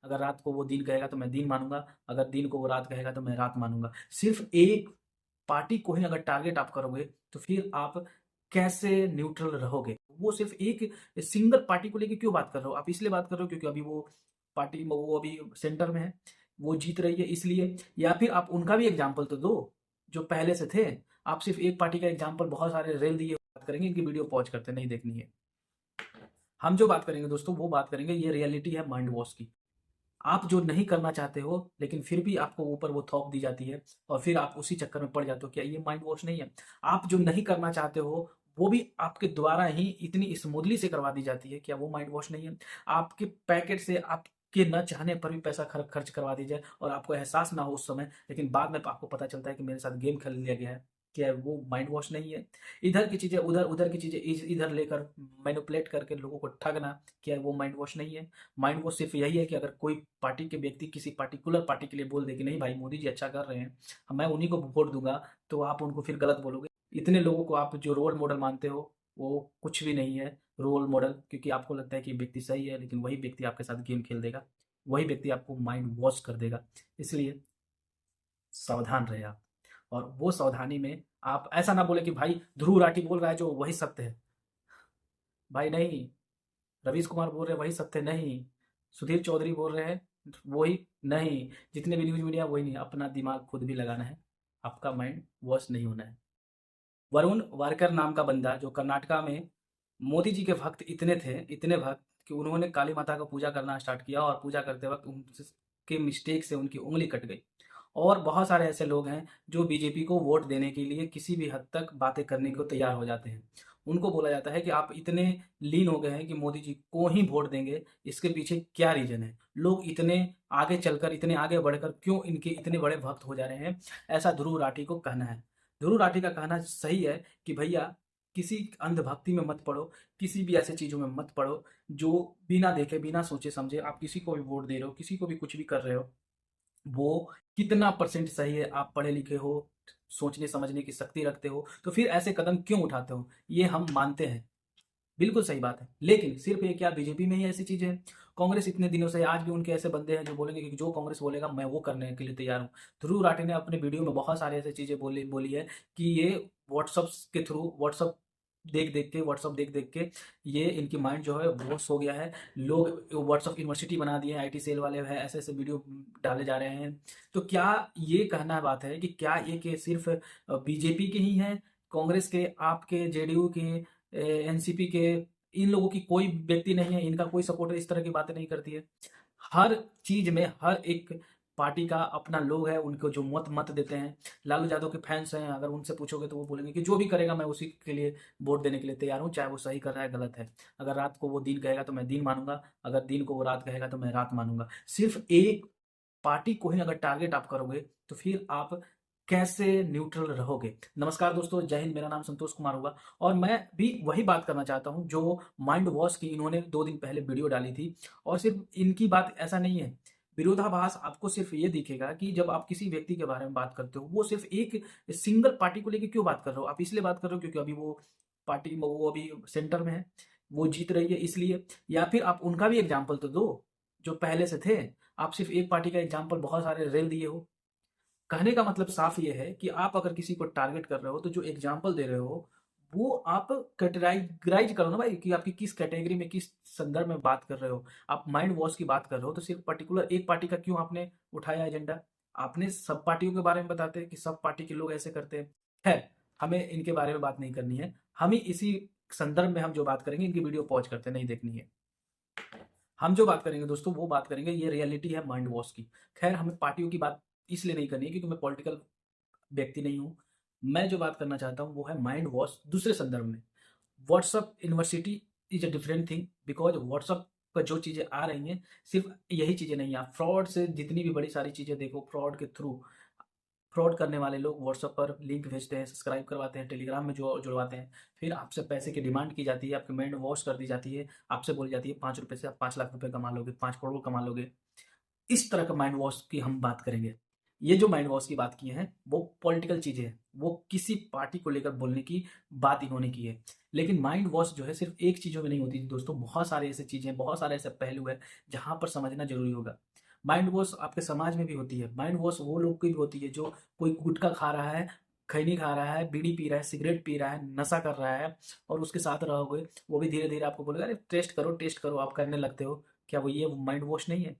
अगर रात को वो दिन कहेगा तो मैं दिन मानूँगा, अगर दिन को वो रात कहेगा तो मैं रात मानूँगा। सिर्फ़ एक पार्टी को ही अगर टारगेट आप करोगे, तो फिर आप कैसे न्यूट्रल रहोगे? वो सिर्फ़ एक सिंगल पार्टी को लेके क्यों बात कर रहे हो? आप इसलिए बात कर रहे हो क्योंकि अभी वो अभी सेंटर में है, वो जीत रही है इसलिए, या फिर आप उनका भी एग्ज़ाम्पल तो दो, जो पहले से थे। आप सिर्फ़ एक पार्टी का एग्ज़ाम्पल बहुत सारे रेल दिए बात करेंगे, इनकी वीडियो पॉज़ करते नहीं देखनी है। हम जो बात करेंगे दोस्तों, वो बात करेंगे, ये रियलिटी है माइंड वॉश की। आप जो नहीं करना चाहते हो, लेकिन फिर भी आपको ऊपर वो थोप दी जाती है और फिर आप उसी चक्कर में पड़ जाते हो। क्या ये माइंड वॉश नहीं है? आप जो नहीं करना चाहते हो, वो भी आपके द्वारा ही इतनी स्मूथली से करवा दी जाती है। क्या वो माइंड वॉश नहीं है? आपके पैकेट से आपके ना चाहने पर भी पैसा खर्च करवा दी जाए और आपको एहसास ना हो उस समय, लेकिन बाद में आपको पता चलता है कि मेरे साथ गेम खेल लिया गया है। क्या वो माइंड वॉश नहीं है? इधर की चीज़ें उधर, उधर की चीज़ें इधर लेकर मैनिपुलेट करके लोगों को ठगना, क्या वो माइंड वॉश नहीं है? माइंड वॉश सिर्फ यही है कि अगर कोई पार्टी के व्यक्ति किसी पार्टिकुलर पार्टी के लिए बोल दे कि नहीं भाई मोदी जी अच्छा कर रहे हैं, मैं उन्हीं को वोट दूंगा, तो आप उनको फिर गलत बोलोगे। इतने लोगों को आप जो रोल मॉडल मानते हो, वो कुछ भी नहीं है रोल मॉडल, क्योंकि आपको लगता है कि व्यक्ति सही है, लेकिन वही व्यक्ति आपके साथ गेम खेल देगा, वही व्यक्ति आपको माइंड वॉश कर देगा। इसलिए सावधान रहे आप। और वो सावधानी में आप ऐसा ना बोले कि भाई ध्रुव राठी बोल रहा है जो वही सत्य है। भाई नहीं, रवीश कुमार बोल रहे हैं वही सत्य नहीं, सुधीर चौधरी बोल रहे हैं वही नहीं, जितने भी न्यूज़ मीडिया वही नहीं। अपना दिमाग खुद भी लगाना है, आपका माइंड वॉश नहीं होना है। वरुण वारकर नाम का बंदा जो कर्नाटका में मोदी जी के भक्त इतने थे, इतने भक्त कि उन्होंने काली माता का पूजा करना स्टार्ट किया और पूजा करते वक़्त उनके मिस्टेक से उनकी उँगली कट गई। और बहुत सारे ऐसे लोग हैं जो बीजेपी को वोट देने के लिए किसी भी हद तक बातें करने को तैयार हो जाते हैं। उनको बोला जाता है कि आप इतने लीन हो गए हैं कि मोदी जी को ही वोट देंगे, इसके पीछे क्या रीज़न है? लोग इतने आगे चलकर, इतने आगे बढ़कर क्यों इनके इतने बड़े भक्त हो जा रहे हैं? ऐसा ध्रुव राठी को कहना है। ध्रुव राठी का कहना सही है कि भैया किसी अंधभक्ति में मत पड़ो, किसी भी ऐसी चीज़ों में मत पड़ो, जो बिना देखे, बिना सोचे-समझे आप किसी को भी वोट दे रहे हो, किसी को भी कुछ भी कर रहे हो। वो कितना परसेंट सही है, आप पढ़े-लिखे हो, सोचने-समझने की शक्ति रखते हो, तो फिर ऐसे कदम क्यों उठाते हो? ये हम मानते हैं, बिल्कुल सही बात है। लेकिन सिर्फ़ ये क्या बीजेपी में ही ऐसी चीज़ें हैं? कांग्रेस इतने दिनों से आज भी उनके ऐसे बंदे हैं जो बोलेंगे कि जो कांग्रेस बोलेगा मैं वो करने के लिए तैयार हूँ। ध्रुव राठी ने अपने वीडियो में बहुत सारी ऐसी चीज़ें बोली बोली है कि ये व्हाट्सएप्स के थ्रू व्हाट्सएप देख-देख के ये इनकी माइंड जो है वॉश हो गया है। लोग व्हाट्सएप यूनिवर्सिटी बना दिए हैं, आईटी सेल वाले हैं, ऐसे-ऐसे वीडियो डाले जा रहे हैं। तो क्या ये कहना बात है कि क्या ये कि सिर्फ़ बीजेपी के ही हैं, कांग्रेस के, आपके, जेडीयू के, एनसीपी के, इन लोगों की कोई व्यक्ति नहीं है, इनका कोई सपोर्टर इस तरह की बातें नहीं करती है। हर चीज़ में हर एक पार्टी का अपना लोग है, उनको जो मत मत देते हैं। लालू यादव के फैन्स हैं, अगर उनसे पूछोगे तो वो बोलेंगे कि जो भी करेगा मैं उसी के लिए वोट देने के लिए तैयार हूँ, चाहे वो सही कर रहा है, गलत है। अगर रात को वो दिन कहेगा तो मैं दिन मानूँगा, अगर दिन को वो रात कहेगा तो मैं रात मानूँगा। सिर्फ़ एक पार्टी को ही अगर टारगेट आप करोगे, तो फिर आप कैसे न्यूट्रल रहोगे? नमस्कार दोस्तों, जय हिंद, मेरा नाम संतोष कुमार होगा और मैं भी वही बात करना चाहता हूँ जो माइंड वॉश की इन्होंने 2 दिन पहले वीडियो डाली थी। और सिर्फ़ इनकी बात ऐसा नहीं है, विरोधाभास आपको सिर्फ़ ये दिखेगा कि जब आप किसी व्यक्ति के बारे में बात करते हो, वो सिर्फ़ एक सिंगल पार्टी को लेके क्यों बात कर रहे हो? आप इसलिए बात कर रहे हो क्योंकि अभी वो अभी सेंटर में है, वो जीत रही है इसलिए, या फिर आप उनका भी एग्ज़ाम्पल तो दो, जो पहले से थे। आप सिर्फ़ एक पार्टी का एग्ज़ाम्पल बहुत सारे रेल दिए हो। कहने का मतलब साफ ये है कि आप अगर किसी को टारगेट कर रहे हो, तो जो एग्ज़ाम्पल दे रहे हो, वो आप कैटेगराइज़ करो ना भाई कि आपकी किस कैटेगरी में, किस संदर्भ में बात कर रहे हो। आप माइंड वॉश की बात कर रहे हो, तो सिर्फ़ पर्टिकुलर एक पार्टी का क्यों आपने उठाया एजेंडा? आपने सब पार्टियों के बारे में बताते कि सब पार्टी के लोग ऐसे करते हैं। खैर, हमें इनके बारे में बात नहीं करनी है। हमें इसी संदर्भ में हम जो बात करेंगे, इनकी वीडियो पॉज़ करते नहीं देखनी है। हम जो बात करेंगे दोस्तों, वो बात करेंगे, ये रियलिटी है माइंड वॉश की। खैर, हमें पार्टियों की बात इसलिए नहीं करनी है क्योंकि मैं पॉलिटिकल व्यक्ति नहीं हूँ। मैं जो बात करना चाहता हूँ वो है माइंड वॉश दूसरे संदर्भ में। WhatsApp university is a different thing, because WhatsApp पर जो चीज़ें आ रही हैं, सिर्फ़ यही चीज़ें नहीं हैं। आप फ्रॉड से जितनी भी बड़ी सारी चीज़ें देखो, फ्रॉड के थ्रू फ्रॉड करने वाले लोग व्हाट्सएप पर लिंक भेजते हैं, सब्सक्राइब करवाते हैं, टेलीग्राम में जो जुड़वाते हैं। फिर आपसे पैसे की डिमांड की जाती है, आपकी माइंड वॉश कर दी जाती है। आपसे बोली जाती है ₹5 से आप 5 लाख रुपए कमा लोगे, 5 करोड़ कमा लोगे। इस तरह का माइंड वॉश की हम बात करेंगे। ये जो माइंड वॉश की बात की है, वो पॉलिटिकल चीज़ें हैं। वो किसी पार्टी को लेकर बोलने की बात इन्होंने की है। लेकिन माइंड वॉश जो है सिर्फ़ एक चीज़ों में नहीं होती दोस्तों, बहुत सारे ऐसे चीज़ें हैं, बहुत सारे ऐसे पहलू हैं, जहाँ पर समझना ज़रूरी होगा। माइंड वॉश आपके समाज में भी होती है। माइंड वॉश वो लोग की भी होती है जो कोई गुटखा खा रहा है, खैनी खा रहा है, बीड़ी पी रहा है, सिगरेट पी रहा है, नशा कर रहा है और उसके साथ रहोगे, वो भी धीरे-धीरे आपको बोलेगा, "अरे टेस्ट करो।" आप करने लगते हो। क्या वो ये माइंड वॉश नहीं है?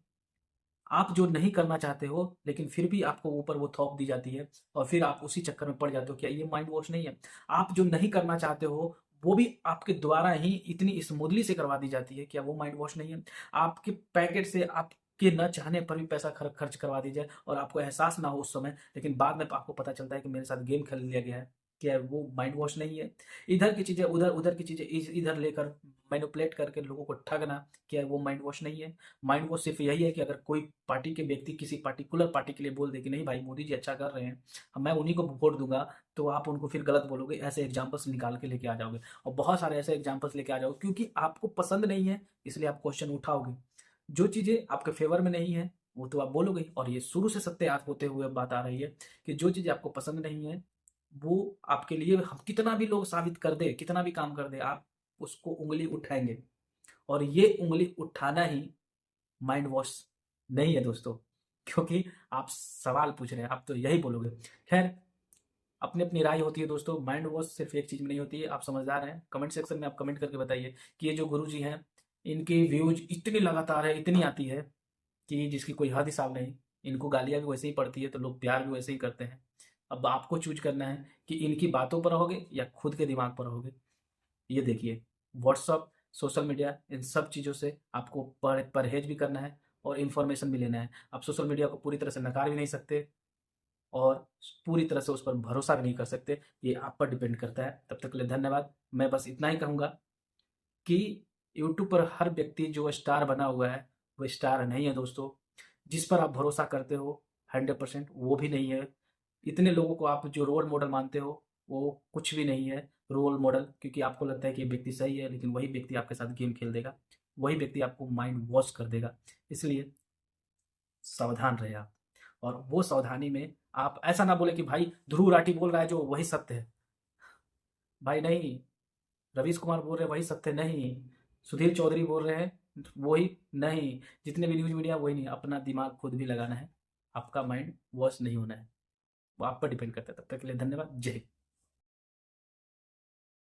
आप जो नहीं करना चाहते हो, लेकिन फिर भी आपको ऊपर वो थोप दी जाती है और फिर आप उसी चक्कर में पड़ जाते हो। क्या ये माइंड वॉश नहीं है? आप जो नहीं करना चाहते हो, वो भी आपके द्वारा ही इतनी स्मूथली से करवा दी जाती है। क्या वो माइंड वॉश नहीं है? आपके पैकेट से आपके न चाहने पर भी पैसा खर्च करवा दी जाए और आपको एहसास ना हो उस समय, लेकिन बाद में आपको पता चलता है कि मेरे साथ गेम खेल लिया गया है। क्या वो माइंड वॉश नहीं है? इधर की चीज़ें उधर, उधर की चीज़ें इधर लेकर मैनिपुलेट करके लोगों को ठगना, क्या वो माइंड वॉश नहीं है? माइंड वॉश सिर्फ यही है कि अगर कोई पार्टी के व्यक्ति किसी पार्टिकुलर पार्टी के लिए बोल दे कि नहीं भाई मोदी जी अच्छा कर रहे हैं, मैं उन्हीं को वोट दूंगा, तो आप उनको फिर गलत बोलोगे। ऐसे एग्जाम्पल्स निकाल के लेके आ जाओगे और बहुत सारे ऐसे एग्जाम्पल्स लेके आ जाओगे, क्योंकि आपको पसंद नहीं है इसलिए आप क्वेश्चन उठाओगे। जो चीज़ें आपके फेवर में नहीं है वो तो आप बोलोगे, और ये शुरू से सत्य होते हुए बात आ रही है कि जो चीज़ें आपको पसंद नहीं है वो आपके लिए हम कितना भी लोग साबित कर दे, कितना भी काम कर दे, आप उसको उंगली उठाएंगे। और ये उंगली उठाना ही माइंड वॉश नहीं है दोस्तों, क्योंकि आप सवाल पूछ रहे हैं, आप तो यही बोलोगे। खैर, अपनी अपनी राय होती है दोस्तों। माइंड वॉश सिर्फ एक चीज़ में नहीं होती है। आप समझदार हैं, कमेंट सेक्शन में आप कमेंट करके बताइए कि ये जो गुरुजी हैं, इनकी व्यूज इतनी लगातार है, इतनी आती है कि जिसकी कोई हद हिसाब नहीं। इनको गालियाँ भी वैसे ही पड़ती है तो लोग प्यार भी वैसे ही करते हैं। अब आपको चूज करना है कि इनकी बातों पर रहोगे या खुद के दिमाग पर रहोगे। ये देखिए, व्हाट्सअप, सोशल मीडिया, इन सब चीज़ों से आपको परहेज भी करना है और इन्फॉर्मेशन भी लेना है। आप सोशल मीडिया को पूरी तरह से नकार भी नहीं सकते और पूरी तरह से उस पर भरोसा भी नहीं कर सकते। ये आप पर डिपेंड करता है। तब तक के लिए धन्यवाद। मैं बस इतना ही कहूँगा कि यूट्यूब पर हर व्यक्ति जो स्टार बना हुआ है, वो स्टार नहीं है दोस्तों। जिस पर आप भरोसा करते हो 100% वो भी नहीं है। इतने लोगों को आप जो रोल मॉडल मानते हो, वो कुछ भी नहीं है रोल मॉडल, क्योंकि आपको लगता है कि ये व्यक्ति सही है, लेकिन वही व्यक्ति आपके साथ गेम खेल देगा। वही व्यक्ति आपको माइंड वॉश कर देगा। इसलिए सावधान रहे आप। और वो सावधानी में आप ऐसा ना बोले कि भाई ध्रुव राठी बोल रहा है जो वही सत्य है। भाई नहीं, रवीश कुमार बोल रहे हैं वही सत्य नहीं, सुधीर चौधरी बोल रहे हैं वही नहीं, जितने भी न्यूज़ मीडिया वही नहीं। अपना दिमाग खुद भी लगाना है, आपका माइंड वॉश नहीं होना है। वो आप पर डिपेंड करता है। तब तक के लिए धन्यवाद। जय हिंद।